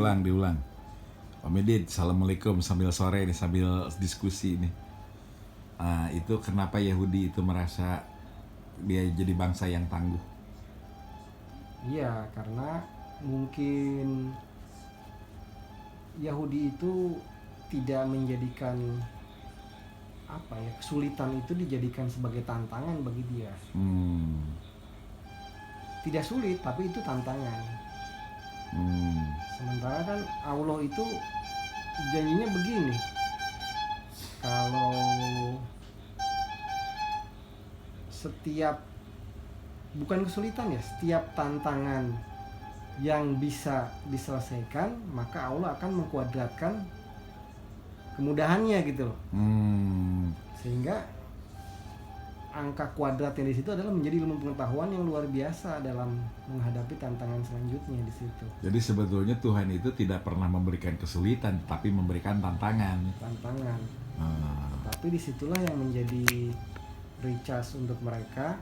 Diulang. Om Edid, Assalamualaikum sambil sore nih, sambil diskusi nih. Itu kenapa Yahudi itu merasa dia jadi bangsa yang tangguh? Iya, karena mungkin Yahudi itu tidak menjadikan kesulitan itu dijadikan sebagai tantangan bagi dia. Tidak sulit, tapi itu tantangan. Sementara kan Allah itu janjinya begini, kalau setiap bukan kesulitan ya, setiap tantangan yang bisa diselesaikan, maka Allah akan mengkuadratkan kemudahannya gitu loh. Sehingga angka kuadrat yang di situ adalah menjadi ilmu pengetahuan yang luar biasa dalam menghadapi tantangan selanjutnya di situ. Jadi sebetulnya Tuhan itu tidak pernah memberikan kesulitan, tapi memberikan tantangan. Tapi disitulah yang menjadi recharge untuk mereka,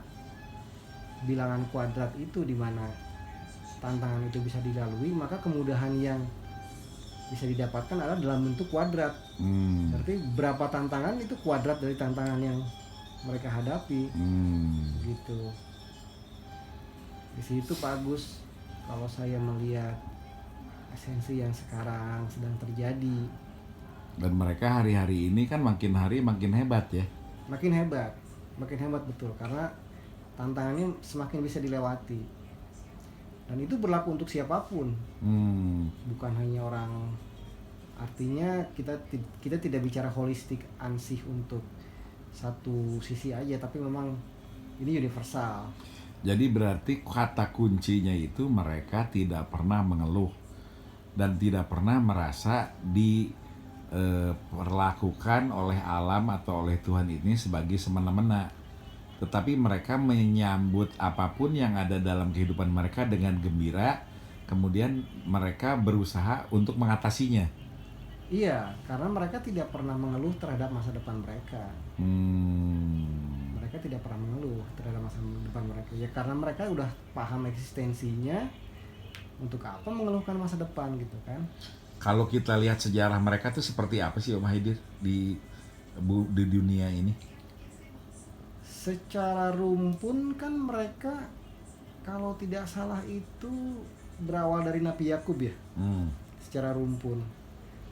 bilangan kuadrat itu, di mana tantangan itu bisa dilalui, maka kemudahan yang bisa didapatkan adalah dalam bentuk kuadrat. Berarti berapa tantangan itu kuadrat dari tantangan yang mereka hadapi. Gitu. Di situ Pak Agus, kalau saya melihat esensi yang sekarang sedang terjadi. Dan mereka hari-hari ini kan makin hari makin hebat ya. Makin hebat betul, karena tantangannya semakin bisa dilewati. Dan itu berlaku untuk siapapun. Bukan hanya orang. Artinya kita tidak bicara holistik ansih untuk satu sisi aja, tapi memang ini universal. Jadi berarti kata kuncinya itu mereka tidak pernah mengeluh dan tidak pernah merasa diperlakukan oleh alam atau oleh Tuhan ini sebagai semena-mena. Tetapi mereka menyambut apapun yang ada dalam kehidupan mereka dengan gembira, kemudian mereka berusaha untuk mengatasinya. Iya, karena mereka tidak pernah mengeluh terhadap masa depan mereka. Mereka tidak pernah mengeluh terhadap masa depan mereka. Ya karena mereka udah paham eksistensinya, untuk apa mengeluhkan masa depan gitu kan. Kalau kita lihat sejarah mereka tuh seperti apa sih Om Haidir di dunia ini? Secara rumpun kan mereka, kalau tidak salah itu berawal dari Nabi Yakub ya. Secara rumpun.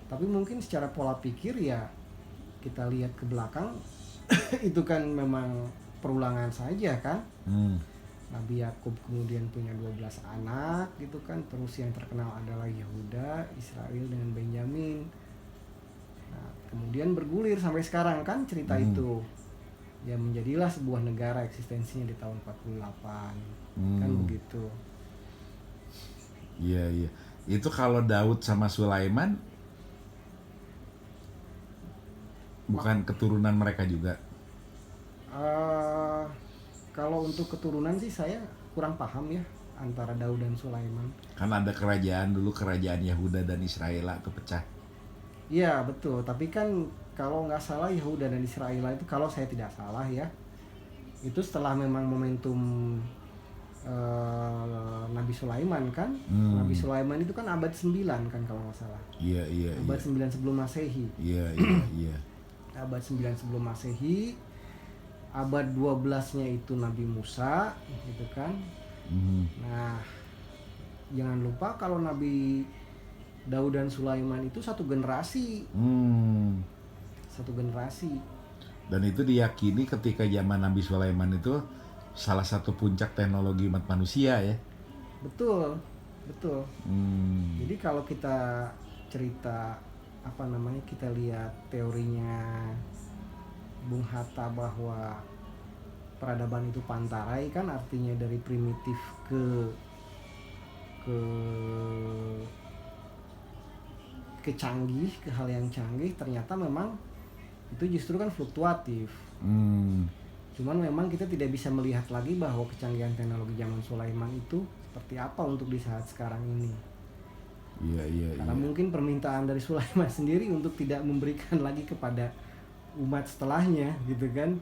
Tapi mungkin secara pola pikir ya kita lihat ke belakang itu kan memang perulangan saja kan. Nabi Yakub kemudian punya 12 anak gitu kan. Terus yang terkenal adalah Yehuda, Israel dengan Benyamin. Nah, kemudian bergulir sampai sekarang kan cerita itu. Ya menjadilah sebuah negara eksistensinya di tahun 48. Kan begitu. Iya. Itu kalau Daud sama Sulaiman bukan keturunan mereka juga? Kalau untuk keturunan sih saya kurang paham ya antara Daud dan Sulaiman. Kan ada kerajaan dulu, kerajaan Yehuda dan Israel itu pecah. Iya betul, tapi kan kalau nggak salah Yehuda dan Israel itu, kalau saya tidak salah ya, itu setelah memang momentum Nabi Sulaiman kan. Nabi Sulaiman itu kan abad 9 kan kalau nggak salah. Iya. Abad 9 sebelum Masehi. Iya. Abad 9 sebelum Masehi. Abad 12-nya itu Nabi Musa gitu kan. Nah, jangan lupa kalau Nabi Daud dan Sulaiman itu satu generasi. Satu generasi. Dan itu diyakini ketika zaman Nabi Sulaiman itu salah satu puncak teknologi umat manusia ya. Betul. Jadi kalau kita cerita kita lihat teorinya Bung Hatta bahwa peradaban itu pantarai kan, artinya dari primitif ke canggih, ke hal yang canggih. Ternyata memang itu justru kan fluktuatif. Cuman memang kita tidak bisa melihat lagi bahwa kecanggihan teknologi zaman Sulaiman itu seperti apa untuk di saat sekarang ini. Iya. Karena mungkin permintaan dari Sulaiman sendiri untuk tidak memberikan lagi kepada umat setelahnya gitu kan.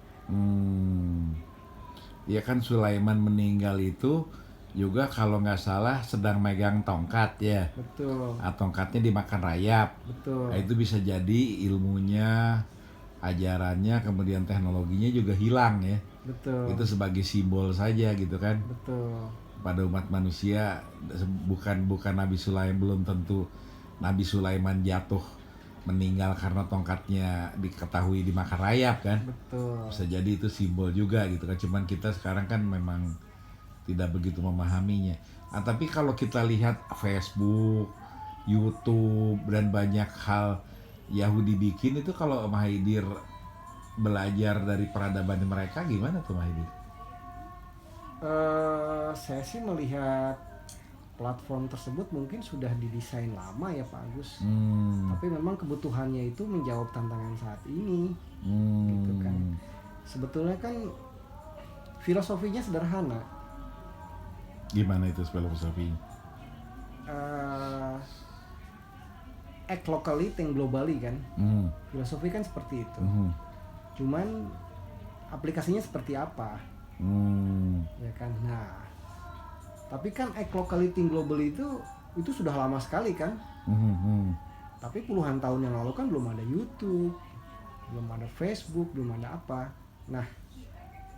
Ya kan Sulaiman meninggal itu juga kalau nggak salah sedang megang tongkat ya. Betul. Tongkatnya dimakan rayap. Betul. Nah, itu bisa jadi ilmunya, ajarannya, kemudian teknologinya juga hilang ya. Betul. Itu sebagai simbol saja gitu kan. Betul. Pada umat manusia, bukan Nabi Sulaiman, belum tentu Nabi Sulaiman jatuh meninggal karena tongkatnya diketahui dimakan rayap kan. Betul. Bisa jadi itu simbol juga gitu kan. Cuman kita sekarang kan memang tidak begitu memahaminya. Tapi kalau kita lihat Facebook, YouTube, dan banyak hal Yahudi bikin itu, kalau Mahaidir belajar dari peradaban mereka gimana tuh Mahaidir? Saya sih melihat platform tersebut mungkin sudah didesain lama ya Pak Agus. Tapi memang kebutuhannya itu menjawab tantangan saat ini, gitu kan. Sebetulnya kan filosofinya sederhana. Gimana itu filosofinya? Act locally, think globally kan. Filosofi kan seperti itu. Cuman aplikasinya seperti apa? Ya kan. Nah, tapi kan act locally, think globally itu sudah lama sekali kan. Tapi puluhan tahun yang lalu kan belum ada YouTube, belum ada Facebook, belum ada apa. Nah,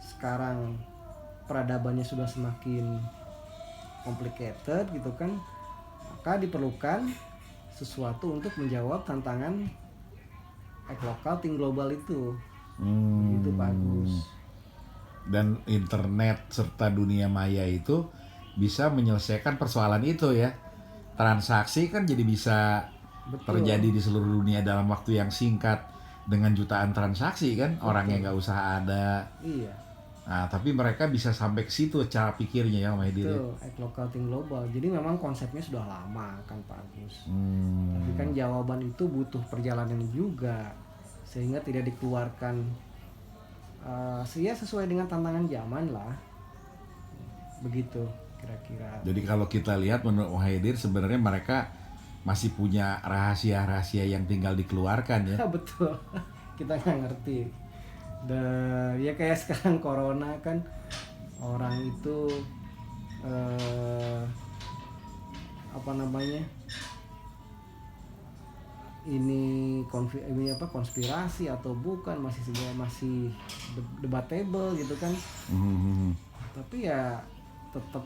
sekarang peradabannya sudah semakin complicated gitu kan, maka diperlukan sesuatu untuk menjawab tantangan act lokal, think global itu. Itu bagus. Dan internet serta dunia maya itu bisa menyelesaikan persoalan itu ya. Transaksi kan jadi bisa terjadi di seluruh dunia dalam waktu yang singkat dengan jutaan transaksi kan. Orangnya nggak usah ada. Iya. Nah, tapi mereka bisa sampai ke situ cara pikirnya ya Mahaidir. Betul, act local, think global. Jadi memang konsepnya sudah lama kan Pak Agus. Tapi kan jawaban itu butuh perjalanan juga, sehingga tidak dikeluarkan sesuai dengan tantangan zaman lah. Begitu kira-kira. Jadi kalau kita lihat menurut Mahaidir sebenarnya mereka masih punya rahasia-rahasia yang tinggal dikeluarkan ya. Betul. Kita nggak ngerti. Dan ya kayak sekarang corona kan, orang itu ini konspirasi atau bukan, masih debatable gitu kan. Tapi ya tetap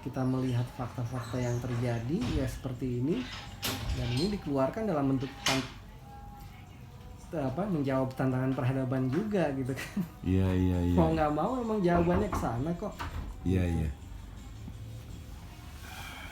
kita melihat fakta-fakta yang terjadi ya seperti ini, dan ini dikeluarkan dalam bentuk menjawab tantangan peradaban juga gitu kan. Iya. Mau nggak mau emang jawabannya ke sana kok. Iya.